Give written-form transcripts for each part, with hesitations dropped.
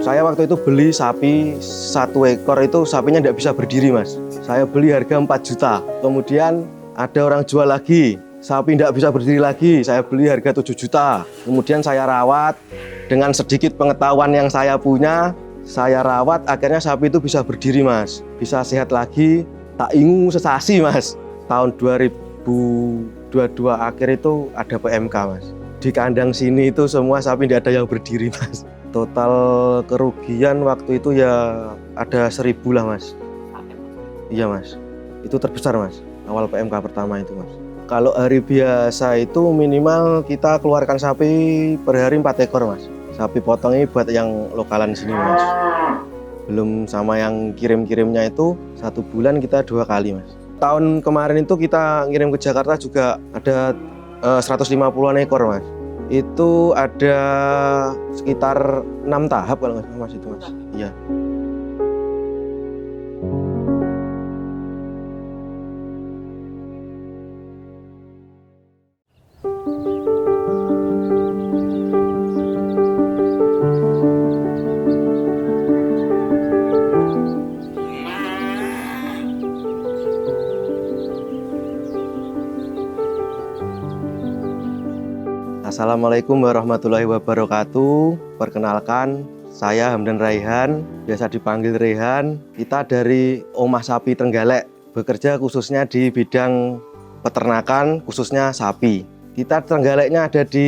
Saya waktu itu beli sapi 1 ekor itu sapinya tidak bisa berdiri mas. Saya beli harga 4 juta. Kemudian ada orang jual lagi, sapi tidak bisa berdiri lagi. Saya beli harga 7 juta. Kemudian saya rawat dengan sedikit pengetahuan yang saya punya. Saya rawat akhirnya sapi itu bisa berdiri mas. Bisa sehat lagi, tak ingu sesasi mas. Tahun 2022 akhir itu ada PMK mas. Di kandang sini itu semua sapi tidak ada yang berdiri mas. Total kerugian waktu itu ya ada 1.000 lah mas. Iya mas, itu terbesar mas, awal PMK pertama itu mas. Kalau hari biasa itu minimal kita keluarkan sapi per hari 4 ekor mas. Sapi potong ini buat yang lokalan sini mas. Belum sama yang kirim-kirimnya itu 1 bulan kita 2 kali mas. Tahun kemarin itu kita ngirim ke Jakarta juga ada 150-an ekor mas. Itu ada sekitar 6 tahap kalau nggak salah mas itu mas. Iya. Assalamualaikum warahmatullahi wabarakatuh. Perkenalkan, saya Hamdan Raihan, biasa dipanggil Rehan. Kita dari Omah Sapi Trenggalek, bekerja khususnya di bidang peternakan, khususnya sapi. Kita Trenggaleknya ada di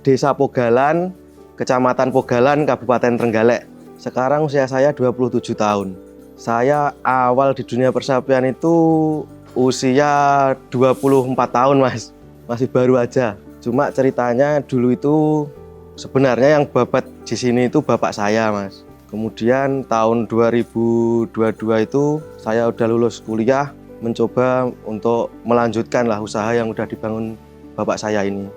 Desa Pogalan, Kecamatan Pogalan, Kabupaten Trenggalek. Sekarang usia saya 27 tahun. Saya awal di dunia persapian itu usia 24 tahun mas, masih baru aja. Cuma ceritanya dulu itu sebenarnya yang babat di sini itu bapak saya mas. Kemudian tahun 2022 itu saya udah lulus kuliah, mencoba untuk melanjutkan lah usaha yang udah dibangun bapak saya ini.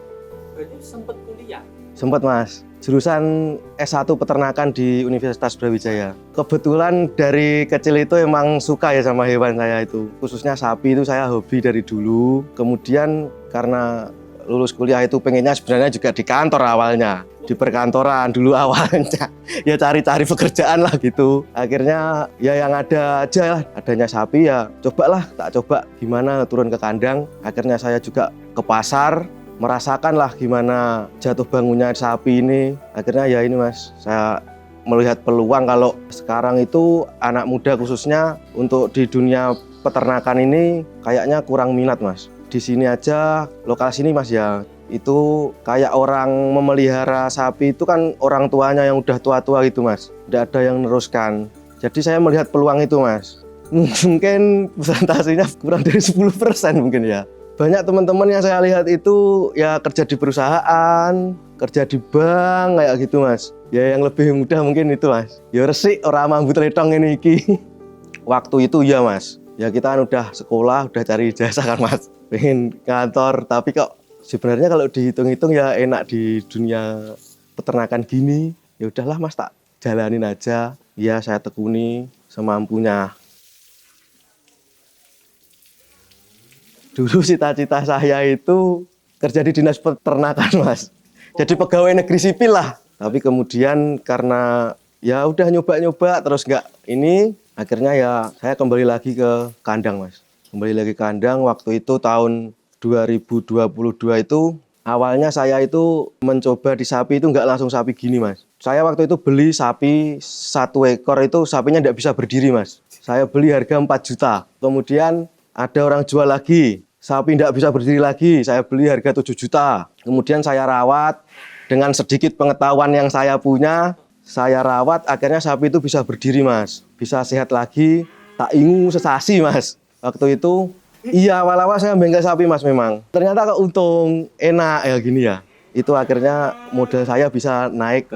Berarti sempat kuliah? Sempat mas, jurusan S1 peternakan di Universitas Brawijaya. Kebetulan dari kecil itu emang suka ya sama hewan saya itu. Khususnya sapi itu saya hobi dari dulu. Kemudian karena lulus kuliah itu pengennya sebenarnya juga di kantor awalnya, di perkantoran dulu awalnya, ya cari-cari pekerjaan lah gitu. Akhirnya ya yang ada aja lah, adanya sapi ya cobalah, tak coba gimana turun ke kandang. Akhirnya saya juga ke pasar, merasakan lah gimana jatuh bangunnya sapi ini. Akhirnya ya ini mas, saya melihat peluang kalau sekarang itu anak muda khususnya untuk di dunia peternakan ini kayaknya kurang minat mas. Di sini aja, lokal sini mas ya, itu kayak orang memelihara sapi itu kan orang tuanya yang udah tua-tua gitu mas, tidak ada yang meneruskan. Jadi saya melihat peluang itu mas. Mungkin persentasenya kurang dari 10% mungkin ya. Banyak teman-teman yang saya lihat itu ya kerja di perusahaan, kerja di bank kayak gitu mas. Ya yang lebih mudah mungkin itu mas. Ya resik orang mambut letong ini iki. Waktu itu ya mas, ya kita kan udah sekolah, udah cari ijazah kan mas. Pengen kantor, tapi kok sebenarnya kalau dihitung-hitung ya enak di dunia peternakan gini. Ya udahlah mas, tak jalanin aja. Ya saya tekuni semampunya. Dulu cita-cita saya itu kerja di dinas peternakan mas. Jadi pegawai negeri sipil lah. Tapi kemudian karena ya udah nyoba-nyoba terus nggak ini, akhirnya ya saya kembali lagi ke kandang mas. Kembali lagi ke kandang, waktu itu tahun 2022 itu awalnya saya itu mencoba di sapi itu nggak langsung sapi gini mas. Saya waktu itu beli sapi 1 ekor itu sapinya nggak bisa berdiri mas. Saya beli harga 4 juta. Kemudian ada orang jual lagi, sapi nggak bisa berdiri lagi. Saya beli harga 7 juta. Kemudian saya rawat dengan sedikit pengetahuan yang saya punya. Saya rawat akhirnya sapi itu bisa berdiri mas. Bisa sehat lagi, tak ingu sesasi mas. Waktu itu, iya awal-awal saya bengkel sapi mas memang. Ternyata kok untung, enak ya gini ya. Itu akhirnya modal saya bisa naik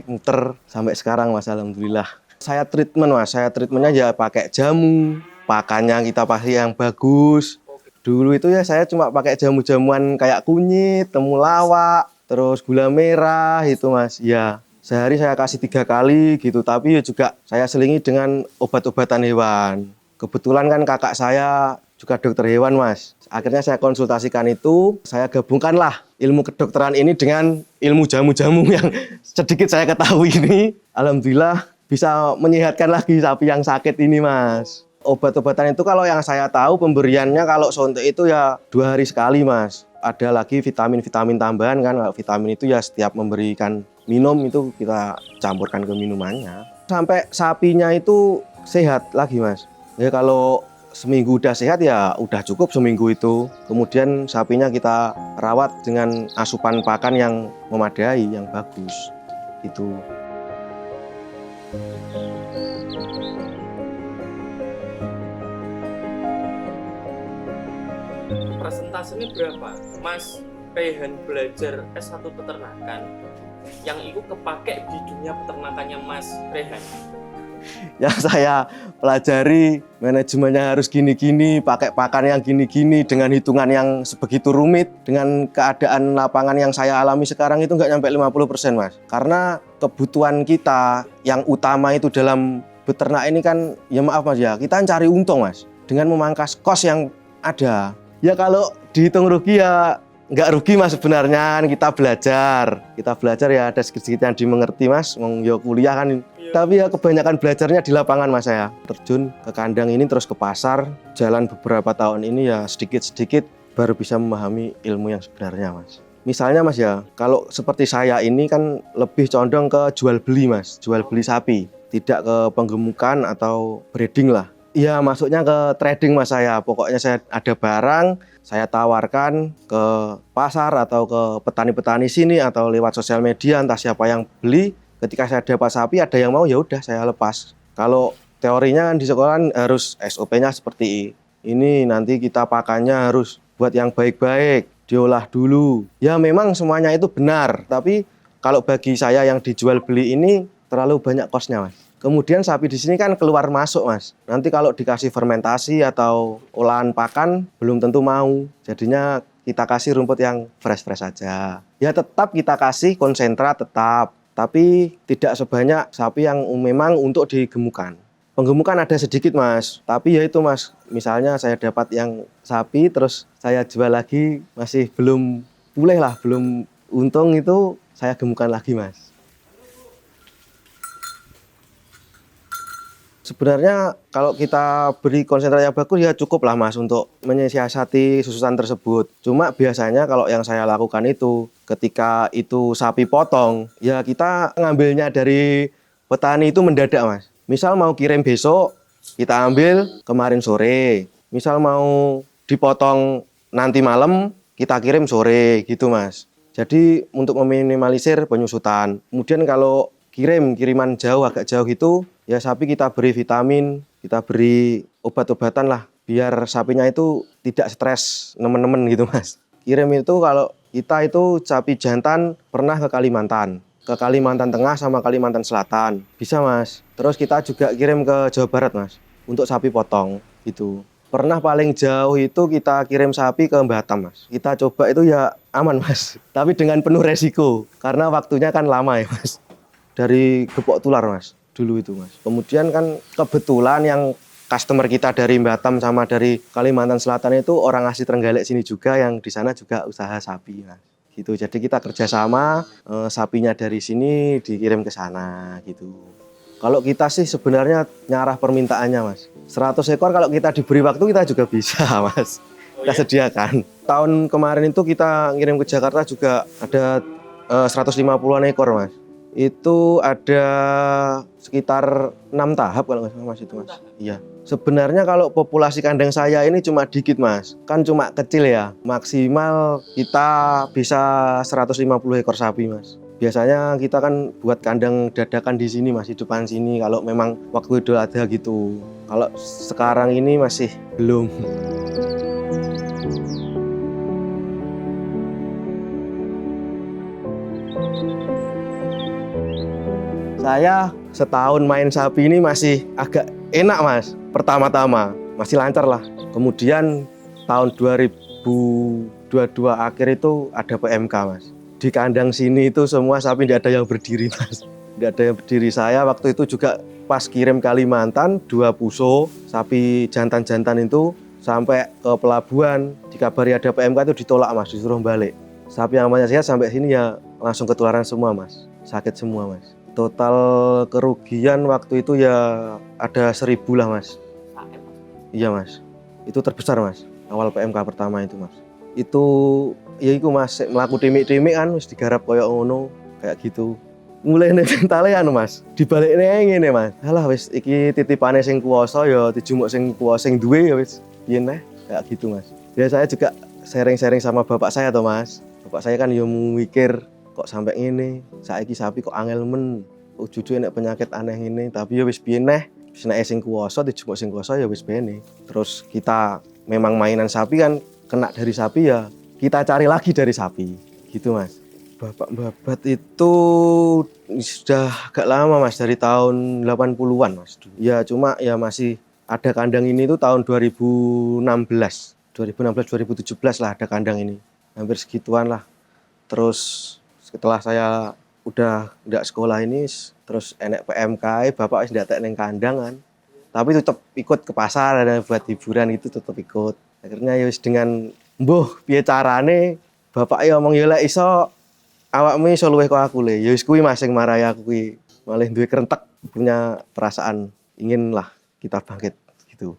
muter sampai sekarang mas, alhamdulillah. Saya treatment mas, saya treatmentnya ya pakai jamu, pakannya kita pakai yang bagus. Dulu itu ya saya cuma pakai jamu-jamuan kayak kunyit, temulawak, terus gula merah itu mas. Ya sehari saya kasih 3 kali gitu, tapi juga saya selingi dengan obat-obatan hewan. Kebetulan kan kakak saya juga dokter hewan mas. Akhirnya saya konsultasikan itu, saya gabungkanlah ilmu kedokteran ini dengan ilmu jamu-jamu yang sedikit saya ketahui ini. Alhamdulillah bisa menyehatkan lagi sapi yang sakit ini mas. Obat-obatan itu kalau yang saya tahu pemberiannya kalau suntik itu ya 2 hari sekali mas. Ada lagi vitamin-vitamin tambahan kan, kalau vitamin itu ya setiap memberikan minum itu kita campurkan ke minumannya. Sampai sapinya itu sehat lagi mas. Ya kalau seminggu udah sehat ya udah cukup seminggu itu. Kemudian sapinya kita rawat dengan asupan pakan yang memadai, yang bagus. Itu. Presentasenya berapa? Mas Rehan belajar S1 peternakan yang itu kepake di dunia peternakannya Mas Rehan. Yang saya pelajari manajemennya harus gini-gini, pakai pakan yang gini-gini, dengan hitungan yang sebegitu rumit, dengan keadaan lapangan yang saya alami sekarang itu nggak nyampe 50% mas. Karena kebutuhan kita yang utama itu dalam beternak ini kan, ya maaf mas ya, kita cari untung mas, dengan memangkas kos yang ada. Ya kalau dihitung rugi ya nggak rugi mas sebenarnya, kita belajar ya ada sedikit yang dimengerti mas, yo kuliah kan. Tapi ya kebanyakan belajarnya di lapangan mas saya. Terjun ke kandang ini terus ke pasar, jalan beberapa tahun ini ya sedikit-sedikit baru bisa memahami ilmu yang sebenarnya mas. Misalnya mas ya, kalau seperti saya ini kan lebih condong ke jual beli mas, jual beli sapi. Tidak ke penggemukan atau breeding lah. Iya masuknya ke trading mas saya, pokoknya saya ada barang, saya tawarkan ke pasar atau ke petani-petani sini atau lewat sosial media entah siapa yang beli. Ketika saya dapat sapi ada yang mau ya udah saya lepas. Kalau teorinya kan di sekolah harus SOP-nya seperti ini, nanti kita pakannya harus buat yang baik-baik, diolah dulu. Ya memang semuanya itu benar, tapi kalau bagi saya yang dijual beli ini terlalu banyak kosnya mas. Kemudian sapi di sini kan keluar masuk mas. Nanti kalau dikasih fermentasi atau olahan pakan belum tentu mau. Jadinya kita kasih rumput yang fresh-fresh saja. Ya tetap kita kasih konsentrat tetap, tapi tidak sebanyak sapi yang memang untuk digemukan. Penggemukan ada sedikit mas, tapi ya itu mas. Misalnya saya dapat yang sapi terus saya jual lagi masih belum pulih lah, belum untung itu saya gemukan lagi mas. Sebenarnya kalau kita beri konsentrat yang bagus ya cukup lah mas untuk menyiasati sususan tersebut. Cuma biasanya kalau yang saya lakukan itu ketika itu sapi potong ya kita ngambilnya dari petani itu mendadak mas. Misal mau kirim besok kita ambil kemarin sore. Misal mau dipotong nanti malam kita kirim sore gitu mas. Jadi untuk meminimalisir penyusutan. Kemudian kalau kiriman jauh agak jauh gitu ya sapi kita beri vitamin, kita beri obat-obatan lah biar sapinya itu tidak stres nemen-nemen gitu mas. Kirim itu kalau kita itu sapi jantan pernah ke Kalimantan Tengah sama Kalimantan Selatan bisa mas. Terus kita juga kirim ke Jawa Barat mas untuk sapi potong gitu. Pernah paling jauh itu kita kirim sapi ke Batam mas. Kita coba itu ya aman mas, tapi dengan penuh resiko karena waktunya kan lama ya mas. Dari Gepok Tular mas dulu itu mas. Kemudian kan kebetulan yang customer kita dari Batam sama dari Kalimantan Selatan itu orang asli Trenggalek sini juga yang di sana juga usaha sapi mas. Gitu. Jadi kita kerjasama sapinya dari sini dikirim ke sana gitu. Kalau kita sih sebenarnya nyarah permintaannya mas. 100 ekor kalau kita diberi waktu kita juga bisa mas. Kita sediakan. Tahun kemarin itu kita ngirim ke Jakarta juga ada 150-an ekor mas. Itu ada sekitar 6 tahap kalau nggak salah mas itu mas. Iya. Sebenarnya kalau populasi kandang saya ini cuma dikit mas, kan cuma kecil ya. Maksimal kita bisa 150 ekor sapi mas. Biasanya kita kan buat kandang dadakan di sini mas, di depan sini. Kalau memang waktu Idul Adha gitu. Kalau sekarang ini masih belum. Saya setahun main sapi ini masih agak enak mas, pertama-tama masih lancar lah. Kemudian tahun 2022 akhir itu ada PMK mas. Di kandang sini itu semua sapi tidak ada yang berdiri mas. Tidak ada yang berdiri. Saya waktu itu juga pas kirim Kalimantan 2 puso sapi jantan-jantan itu sampai ke pelabuhan dikabari ada PMK itu ditolak mas, disuruh balik. Sapi yang namanya sehat sampai sini ya langsung ketularan semua mas, sakit semua mas. Total kerugian waktu itu ya ada 1.000 lah mas. Sakit, Mas. Iya mas, itu terbesar mas, awal PMK pertama itu mas. Itu ya itu mas, melaku timik-timik kan, wis digarap koyo ngono, kayak gitu. Mulai mentale anu mas, dibalikne ngene mas. Alah wis iki titipane sing kuwasa ya dijumuk sing kuwasa sing duwe ya wis. Yen kayak gitu mas. Ya saya juga sharing-sharing sama bapak saya toh mas. Bapak saya kan ya mikir kok sampai ngene, saiki sapi kok angel men. Kok juju nek penyakit aneh ngene, tapi ya wis piye neh. Wis nek sing kuwasa dijumuk sing kuwasa ya wis bene. Terus kita memang mainan sapi kan kena dari sapi ya kita cari lagi dari sapi. Gitu mas. Bapak babat itu sudah agak lama mas, dari tahun 80-an mas. Ya cuma ya masih ada kandang ini tuh tahun 2017 lah ada kandang ini. Hampir segituan lah. Terus setelah saya udah nggak sekolah ini, terus enek PMK, bapak wis ndak neng kandang kan. Tapi tetap ikut ke pasar dan buat hiburan itu tetap ikut. Akhirnya ya dengan mbuh piye carane bapak ya ngomong ya lek iso awakmu iso luwih kok aku le. Ya wis kuwi Mas sing marahi aku kuwi. Malih duwe krentek, punya perasaan ingin lah kita bangkit gitu.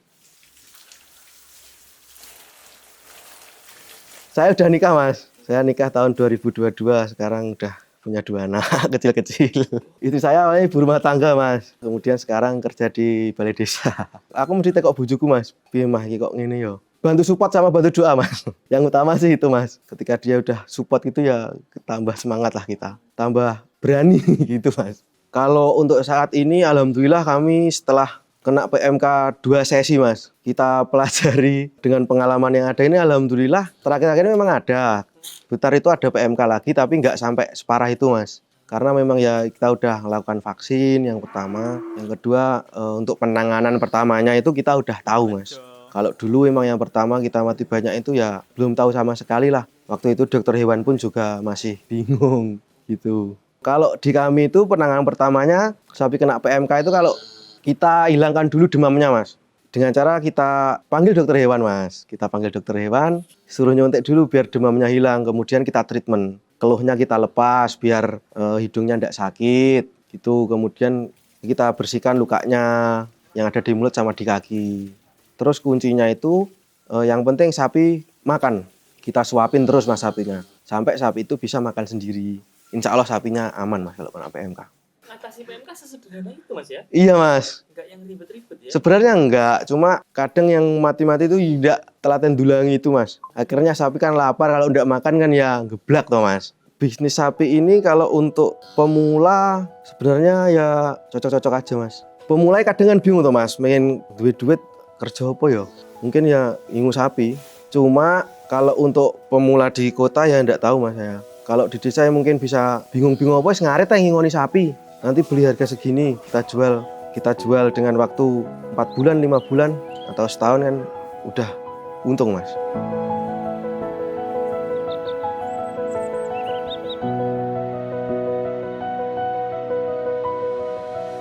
Saya udah nikah Mas. Saya nikah tahun 2022, sekarang udah punya 2 anak kecil-kecil. Itu saya awalnya ibu rumah tangga Mas. Kemudian sekarang kerja di balai desa. Aku mesti tekok bojoku Mas. Piye mah iki kok ngene ya. Bantu support sama bantu doa Mas. Yang utama sih itu Mas. Ketika dia udah support gitu ya tambah semangat lah kita. Tambah berani gitu Mas. Kalau untuk saat ini alhamdulillah kami setelah kena PMK 2 sesi Mas. Kita pelajari dengan pengalaman yang ada ini alhamdulillah terakhir-akhir ini memang ada. Blitar itu ada PMK lagi tapi nggak sampai separah itu Mas. Karena memang ya kita udah melakukan vaksin yang pertama. Yang kedua untuk penanganan pertamanya itu kita udah tahu Mas. Kalau dulu memang yang pertama kita mati banyak itu ya belum tahu sama sekali lah. Waktu itu dokter hewan pun juga masih bingung gitu. Kalau di kami itu penanganan pertamanya sapi kena PMK itu kalau kita hilangkan dulu demamnya Mas. Dengan cara kita panggil dokter hewan Mas. Kita panggil dokter hewan, suruh nyontek dulu biar demamnya hilang. Kemudian kita treatment. Keluhnya kita lepas biar hidungnya tidak sakit. Gitu. Kemudian kita bersihkan lukanya yang ada di mulut sama di kaki. Terus kuncinya itu yang penting sapi makan. Kita suapin terus Mas sapinya. Sampai sapi itu bisa makan sendiri. Insya Allah sapinya aman Mas kalau kena PMK. Atasi PMK sesederhana itu Mas ya? Iya Mas. Enggak yang ribet-ribet ya? Sebenarnya enggak, cuma kadang yang mati-mati itu tidak telaten dulangi itu Mas. Akhirnya sapi kan lapar, kalau enggak makan kan ya geblak toh Mas. Bisnis sapi ini kalau untuk pemula sebenarnya ya cocok-cocok aja Mas. Pemula kadang kan bingung toh Mas, pengen duit-duit kerja apa ya? Mungkin ya ngingu sapi. Cuma kalau untuk pemula di kota ya enggak tahu Mas saya. Kalau di desa ya mungkin bisa bingung-bingung apa ngaret yang ngingoni sapi. Nanti beli harga segini, kita jual dengan waktu 4 bulan, 5 bulan, atau setahun kan udah untung Mas.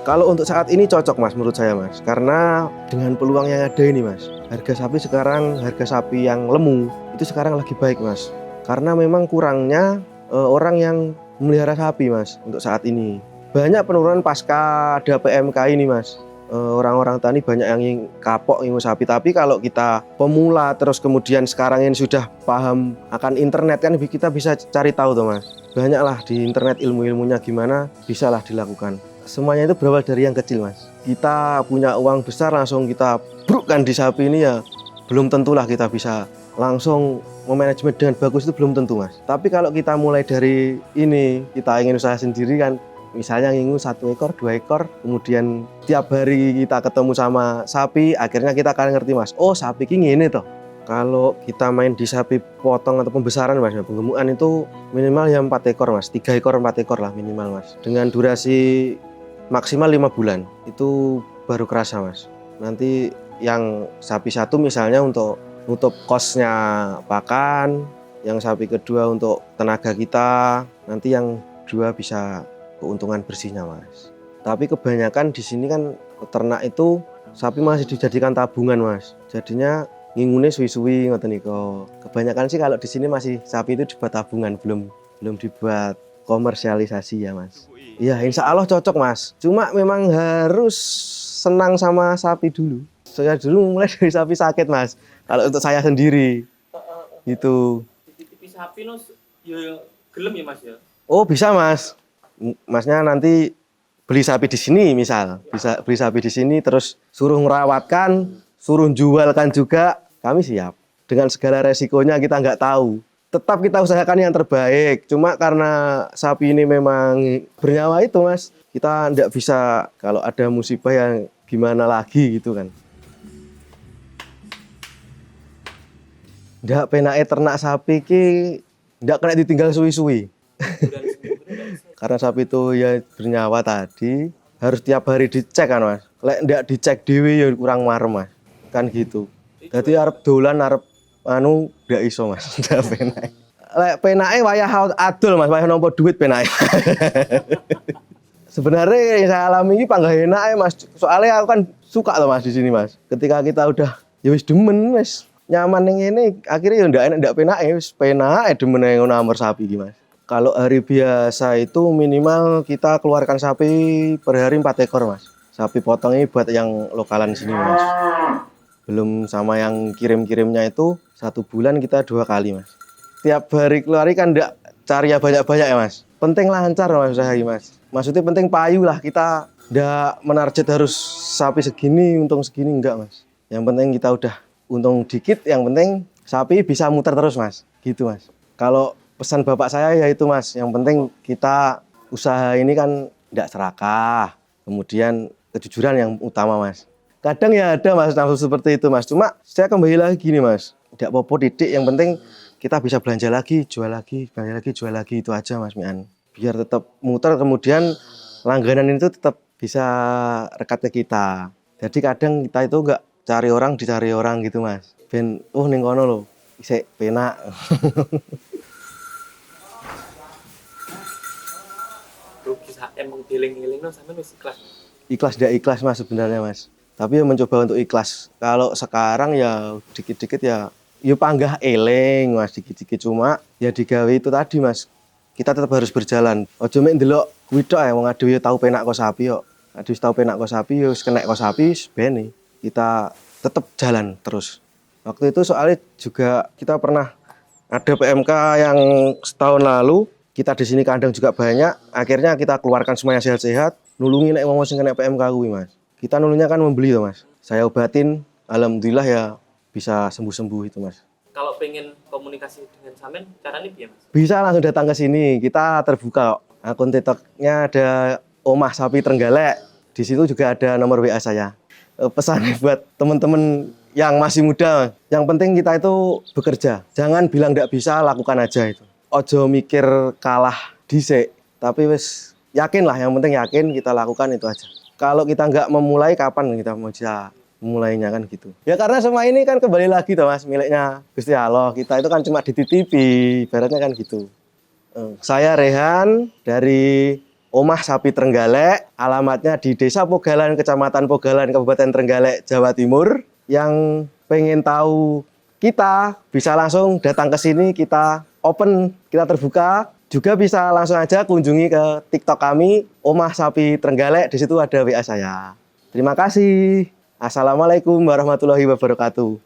Kalau untuk saat ini cocok Mas menurut saya Mas, karena dengan peluang yang ada ini Mas, harga sapi yang lemu itu sekarang lagi baik Mas. Karena memang kurangnya orang yang memelihara sapi Mas untuk saat ini. Banyak penurunan pasca ada PMK ini Mas. Orang-orang tani banyak yang kapok ngingu sapi. Tapi kalau kita pemula terus kemudian sekarang ini sudah paham akan internet kan kita bisa cari tahu tuh Mas. Banyaklah di internet ilmu-ilmunya gimana bisalah dilakukan. Semuanya itu berawal dari yang kecil Mas. Kita punya uang besar langsung kita brukkan di sapi ini ya belum tentulah kita bisa langsung memanajemen dengan bagus itu belum tentu Mas. Tapi kalau kita mulai dari ini kita ingin usaha sendiri kan. Misalnya ngingu 1 ekor, 2 ekor, kemudian tiap hari kita ketemu sama sapi, akhirnya kita akan ngerti Mas, oh sapi ini toh. Kalau kita main di sapi potong atau pembesaran Mas, penggemukan itu minimal ya 4 ekor Mas, 3 ekor, 4 ekor lah minimal Mas. Dengan durasi maksimal 5 bulan, itu baru kerasa Mas. Nanti yang sapi satu misalnya untuk kosnya pakan, yang sapi kedua untuk tenaga kita, nanti yang 2 bisa keuntungan bersihnya Mas. Tapi kebanyakan di sini kan ternak itu sapi masih dijadikan tabungan Mas. Jadinya ngingune suwi-suwi ngoten niku. Kebanyakan sih kalau di sini masih sapi itu dibuat tabungan, belum dibuat komersialisasi ya Mas. Iya, insya Allah cocok Mas. Cuma memang harus senang sama sapi dulu. Saya dulu mulai dari sapi sakit Mas. Kalau untuk saya sendiri gitu. Titipi sapi no ya gelem ya Mas ya. Oh bisa Mas. Masnya nanti beli sapi di sini misal, bisa beli sapi di sini terus suruh merawatkan, suruh jualkan juga, kami siap. Dengan segala resikonya kita nggak tahu. Tetap kita usahakan yang terbaik. Cuma karena sapi ini memang bernyawa itu Mas, kita nggak bisa kalau ada musibah yang gimana lagi gitu kan. Nggak penake ternak sapi ki nggak kena ditinggal suwi-suwi. Karena sapi itu ya bernyawa tadi harus tiap hari dicek kan Mas. Lek ndak dicek dhewe ya kurang marem Mas. Kan gitu. Jadi arep dolan arep ndak iso Mas. Ndak penake. Lek penake wayah adol Mas, wayah nampa duit penake. Sebenarnya yang saya alami ini panggah enak Mas. Soalnya aku kan suka loh Mas di sini Mas. Ketika kita udah ya wis demen wis nyaman ning ngene akhirnya ya ndak enak ndak penake wis penake demen nang nomor sapi iki Mas. Kalau hari biasa itu minimal kita keluarkan sapi per hari 4 ekor Mas. Sapi potong ini buat yang lokalan sini Mas. Belum sama yang kirim-kirimnya itu 1 bulan kita 2 kali Mas. Tiap hari keluar kan enggak cari ya banyak-banyak ya Mas. Penting lancar Mas usaha ini Mas. Maksudnya penting payu lah, kita enggak menarget harus sapi segini, untung segini enggak Mas. Yang penting kita udah untung dikit, yang penting sapi bisa muter terus Mas. Gitu Mas. Kalau pesan bapak saya ya itu Mas, yang penting kita usaha ini kan tidak serakah, kemudian kejujuran yang utama Mas. Kadang ya ada Mas nafsu seperti itu Mas, cuma saya kembali lagi gini Mas, tidak apa-apa didik, yang penting kita bisa belanja lagi, jual lagi, belanja lagi, jual lagi, itu aja Mas Mian. Biar tetap muter, kemudian langganan itu tetap bisa rekat ke kita. Jadi kadang kita itu enggak cari orang, dicari orang gitu Mas. Ben, ning kono lho, isik penak. Emang giling-giling no sampe wis ikhlas. Ikhlas tidak ikhlas Mas sebenarnya Mas. Tapi ya mencoba untuk ikhlas. Kalau sekarang ya dikit-dikit ya panggah eling Mas dikit-dikit, cuma ya digawe itu tadi Mas. Kita tetap harus berjalan. Ojo mek ndelok kuwi tok ya wong aduh ya tau penak kok sapi kok. Aduh tau penak kok sapi ya wis kenek kok sapi bene. Kita tetap jalan terus. Waktu itu soalnya juga kita pernah ada PMK yang setahun lalu. Kita di sini kandang juga banyak, akhirnya kita keluarkan semuanya sehat-sehat, nulungi nek wong sing kena PMK kuwi Mas. Kita nulungnya kan membeli loh Mas. Saya obatin, alhamdulillah ya bisa sembuh-sembuh itu Mas. Kalau pengen komunikasi dengan Samen, caranya piye Mas? Bisa langsung datang ke sini, kita terbuka kok. Akun TikTok-nya ada Omah Sapi Trenggalek. Di situ juga ada nomor WA saya. Pesan buat teman-teman yang masih muda, Mas. Yang penting kita itu bekerja. Jangan bilang nggak bisa, lakukan aja itu. Ojo mikir kalah dhisik, tapi wis yakin lah, yang penting yakin kita lakukan itu aja. Kalau kita nggak memulai, kapan kita mau bisa mulainya kan gitu. Ya karena semua ini kan kembali lagi tuh Mas, miliknya Gusti Allah. Kita itu kan cuma dititipi, ibaratnya kan gitu. Saya Rehan dari Omah Sapi Trenggalek, alamatnya di Desa Pogalan, Kecamatan Pogalan, Kabupaten Trenggalek, Jawa Timur. Yang pengen tahu kita bisa langsung datang ke sini, kita open, kita terbuka. Juga bisa langsung aja kunjungi ke TikTok kami, Omah Sapi Trenggalek, di situ ada WA saya. Terima kasih. Assalamualaikum warahmatullahi wabarakatuh.